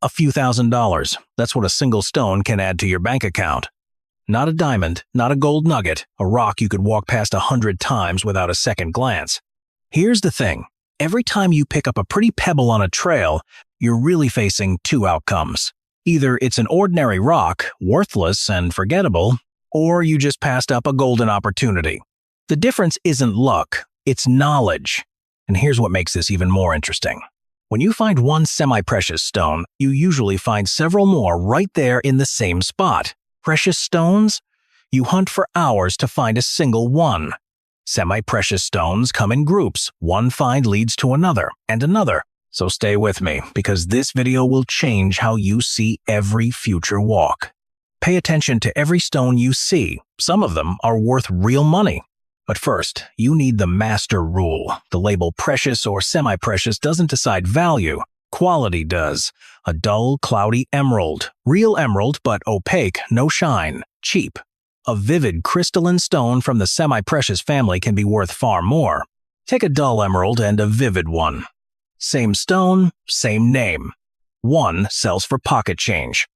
A few $1,000s. That's what a single stone can add to your bank account. Not a diamond, not a gold nugget, a rock you could walk past 100 times without a second glance. Here's the thing. Every time you pick up a pretty pebble on a trail, you're really facing two outcomes. Either it's an ordinary rock, worthless and forgettable, or you just passed up a golden opportunity. The difference isn't luck, it's knowledge. And here's what makes this even more interesting. When you find one semi-precious stone, you usually find several more right there in the same spot. Precious stones? You hunt for hours to find a single one. Semi-precious stones come in groups. One find leads to another and another. So stay with me, because this video will change how you see every future walk. Pay attention to every stone you see. Some of them are worth real money. But first, you need the master rule. The label precious or semi-precious doesn't decide value. Quality does. A dull, cloudy emerald. Real emerald, but opaque, no shine. Cheap. A vivid crystalline stone from the semi-precious family can be worth far more. Take a dull emerald and a vivid one. Same stone, same name. One sells for pocket change.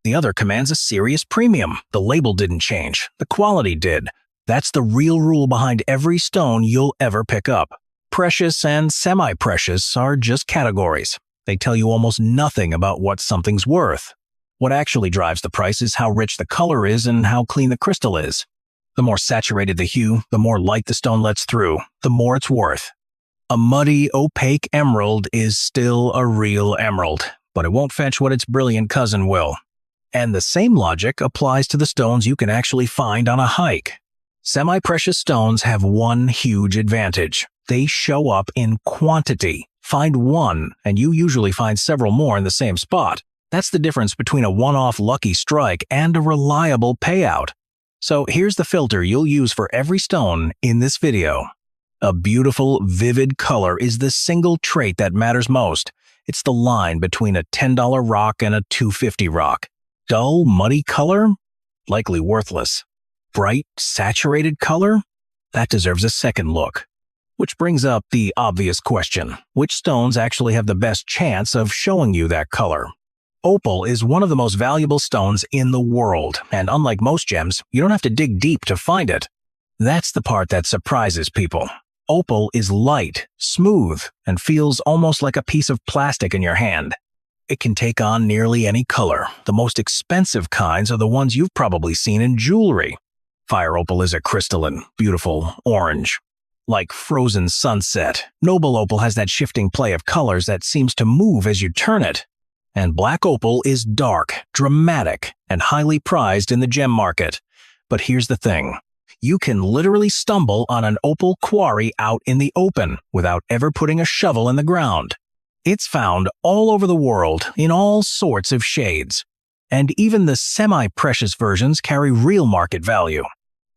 The other commands a serious premium. The label didn't change. The quality did. That's the real rule behind every stone you'll ever pick up. Precious and semi-precious are just categories. They tell you almost nothing about what something's worth. What actually drives the price is how rich the color is and how clean the crystal is. The more saturated the hue, the more light the stone lets through, the more it's worth. A muddy, opaque emerald is still a real emerald, but it won't fetch what its brilliant cousin will. And the same logic applies to the stones you can actually find on a hike. Semi-precious stones have one huge advantage. They show up in quantity. Find one, and you usually find several more in the same spot. That's the difference between a one-off lucky strike and a reliable payout. So here's the filter you'll use for every stone in this video. A beautiful, vivid color is the single trait that matters most. It's the line between a $10 rock and a $250 rock. Dull, muddy color? Likely worthless. Bright, saturated color? That deserves a second look. Which brings up the obvious question. Which stones actually have the best chance of showing you that color? Opal is one of the most valuable stones in the world, and unlike most gems, you don't have to dig deep to find it. That's the part that surprises people. Opal is light, smooth, and feels almost like a piece of plastic in your hand. It can take on nearly any color. The most expensive kinds are the ones you've probably seen in jewelry. Fire opal is a crystalline, beautiful orange. Like frozen sunset, noble opal has that shifting play of colors that seems to move as you turn it. And black opal is dark, dramatic, and highly prized in the gem market. But here's the thing. You can literally stumble on an opal quarry out in the open without ever putting a shovel in the ground. It's found all over the world in all sorts of shades. And even the semi-precious versions carry real market value.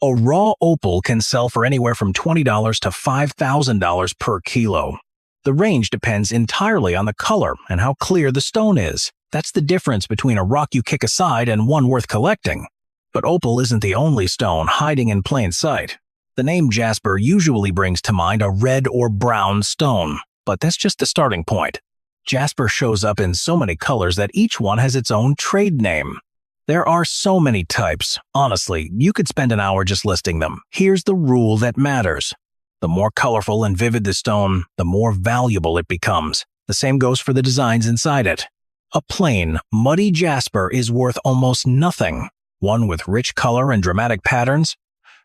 A raw opal can sell for anywhere from $20 to $5,000 per kilo. The range depends entirely on the color and how clear the stone is. That's the difference between a rock you kick aside and one worth collecting. But opal isn't the only stone hiding in plain sight. The name jasper usually brings to mind a red or brown stone, but that's just the starting point. Jasper shows up in so many colors that each one has its own trade name. There are so many types. Honestly, you could spend an hour just listing them. Here's the rule that matters. The more colorful and vivid the stone, the more valuable it becomes. The same goes for the designs inside it. A plain, muddy jasper is worth almost nothing. One with rich color and dramatic patterns?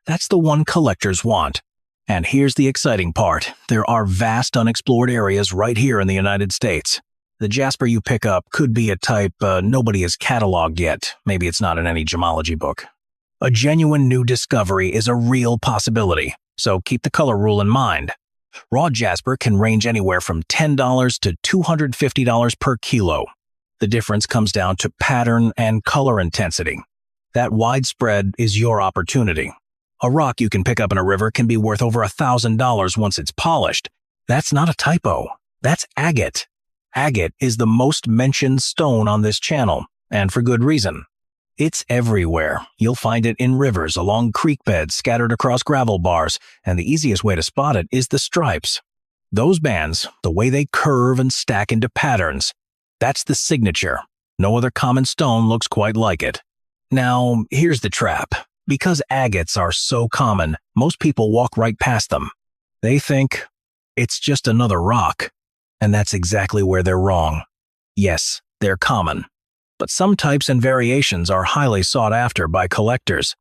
That's the one collectors want. And here's the exciting part. There are vast unexplored areas right here in the United States. The jasper you pick up could be a type nobody has cataloged yet. Maybe it's not in any gemology book. A genuine new discovery is a real possibility, so keep the color rule in mind. Raw jasper can range anywhere from $10 to $250 per kilo. The difference comes down to pattern and color intensity. That widespread is your opportunity. A rock you can pick up in a river can be worth over $1,000 once it's polished. That's not a typo. That's agate. Agate is the most mentioned stone on this channel, and for good reason. It's everywhere. You'll find it in rivers, along creek beds, scattered across gravel bars, and the easiest way to spot it is the stripes. Those bands, the way they curve and stack into patterns, that's the signature. No other common stone looks quite like it. Now, here's the trap. Because agates are so common, most people walk right past them. They think it's just another rock. And that's exactly where they're wrong. Yes, they're common. But some types and variations are highly sought after by collectors.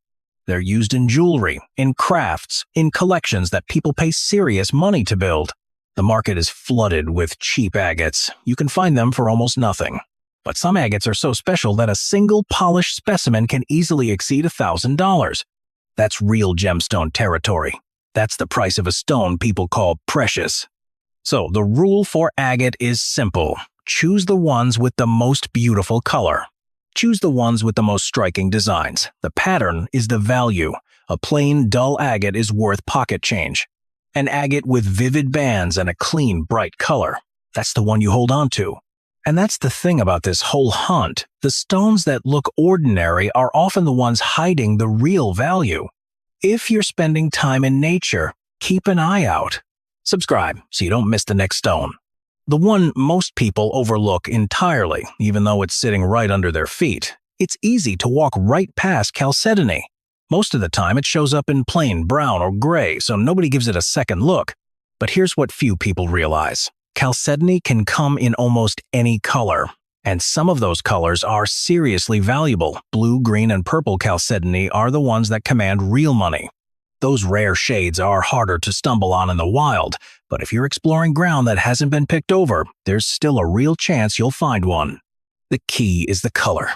They're used in jewelry, in crafts, in collections that people pay serious money to build. The market is flooded with cheap agates. You can find them for almost nothing. But some agates are so special that a single polished specimen can easily exceed $1,000. That's real gemstone territory. That's the price of a stone people call precious. So the rule for agate is simple. Choose the ones with the most beautiful color. Choose the ones with the most striking designs. The pattern is the value. A plain, dull agate is worth pocket change. An agate with vivid bands and a clean, bright color. That's the one you hold on to. And that's the thing about this whole hunt. The stones that look ordinary are often the ones hiding the real value. If you're spending time in nature, keep an eye out. Subscribe so you don't miss the next stone. The one most people overlook entirely, even though it's sitting right under their feet. It's easy to walk right past chalcedony. Most of the time it shows up in plain brown or gray, so nobody gives it a second look. But here's what few people realize. Chalcedony can come in almost any color, and some of those colors are seriously valuable. Blue, green, and purple chalcedony are the ones that command real money. Those rare shades are harder to stumble on in the wild, but if you're exploring ground that hasn't been picked over, there's still a real chance you'll find one. The key is the color.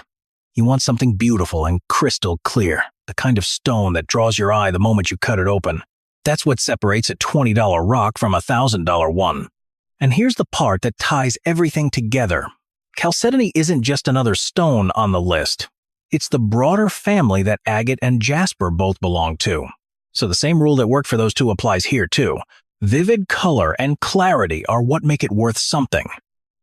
You want something beautiful and crystal clear, the kind of stone that draws your eye the moment you cut it open. That's what separates a $20 rock from a $1,000 one. And here's the part that ties everything together. Chalcedony isn't just another stone on the list. It's the broader family that agate and jasper both belong to. So the same rule that worked for those two applies here too. Vivid color and clarity are what make it worth something.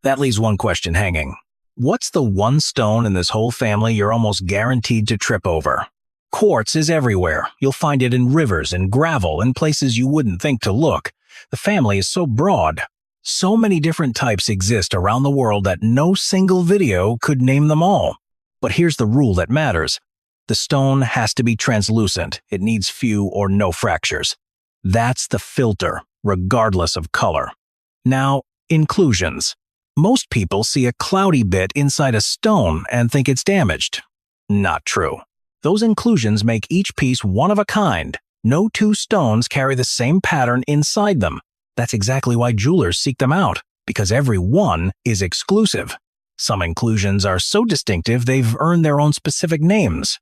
That leaves one question hanging. What's the one stone in this whole family you're almost guaranteed to trip over? Quartz is everywhere. You'll find it in rivers and gravel and places you wouldn't think to look. The family is so broad. So many different types exist around the world that no single video could name them all. But here's the rule that matters. The stone has to be translucent. It needs few or no fractures. That's the filter, regardless of color. Now, inclusions. Most people see a cloudy bit inside a stone and think it's damaged. Not true. Those inclusions make each piece one of a kind. No two stones carry the same pattern inside them. That's exactly why jewelers seek them out, because every one is exclusive. Some inclusions are so distinctive they've earned their own specific names.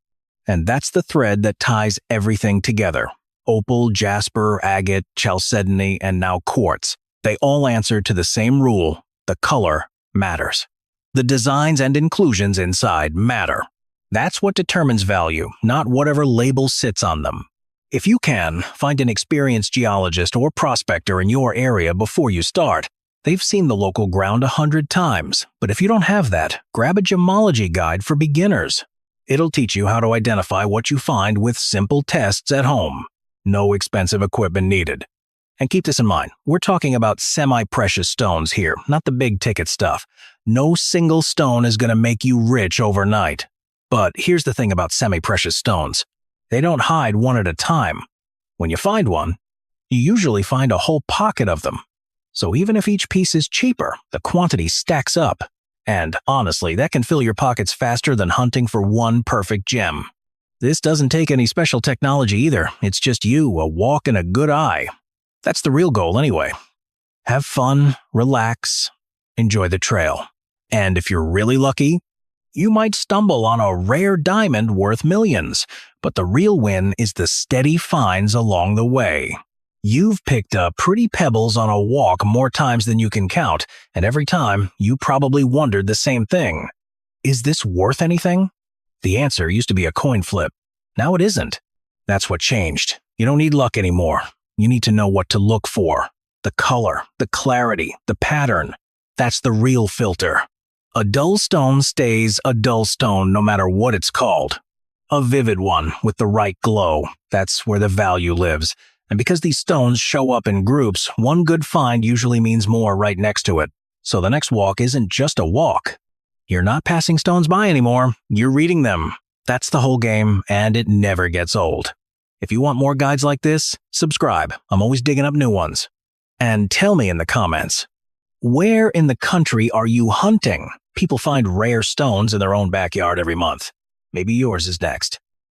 And that's the thread that ties everything together. Opal, jasper, agate, chalcedony, and now quartz. They all answer to the same rule. The color matters. The designs and inclusions inside matter. That's what determines value, not whatever label sits on them. If you can, find an experienced geologist or prospector in your area before you start. They've seen the local ground 100 times, but if you don't have that, grab a gemology guide for beginners. It'll teach you how to identify what you find with simple tests at home. No expensive equipment needed. And keep this in mind, we're talking about semi-precious stones here, not the big-ticket stuff. No single stone is going to make you rich overnight. But here's the thing about semi-precious stones. They don't hide one at a time. When you find one, you usually find a whole pocket of them. So even if each piece is cheaper, the quantity stacks up. And honestly, that can fill your pockets faster than hunting for one perfect gem. This doesn't take any special technology either. It's just you, a walk and a good eye. That's the real goal anyway. Have fun, relax, enjoy the trail. And if you're really lucky, you might stumble on a rare diamond worth millions. But the real win is the steady finds along the way. You've picked up pretty pebbles on a walk more times than you can count, and every time, you probably wondered the same thing. Is this worth anything? The answer used to be a coin flip. Now it isn't. That's what changed. You don't need luck anymore. You need to know what to look for. The color, the clarity, the pattern. That's the real filter. A dull stone stays a dull stone no matter what it's called. A vivid one with the right glow. That's where the value lives. And because these stones show up in groups, one good find usually means more right next to it. So the next walk isn't just a walk. You're not passing stones by anymore, you're reading them. That's the whole game, and it never gets old. If you want more guides like this, subscribe. I'm always digging up new ones. And tell me in the comments, where in the country are you hunting? People find rare stones in their own backyard every month. Maybe yours is next.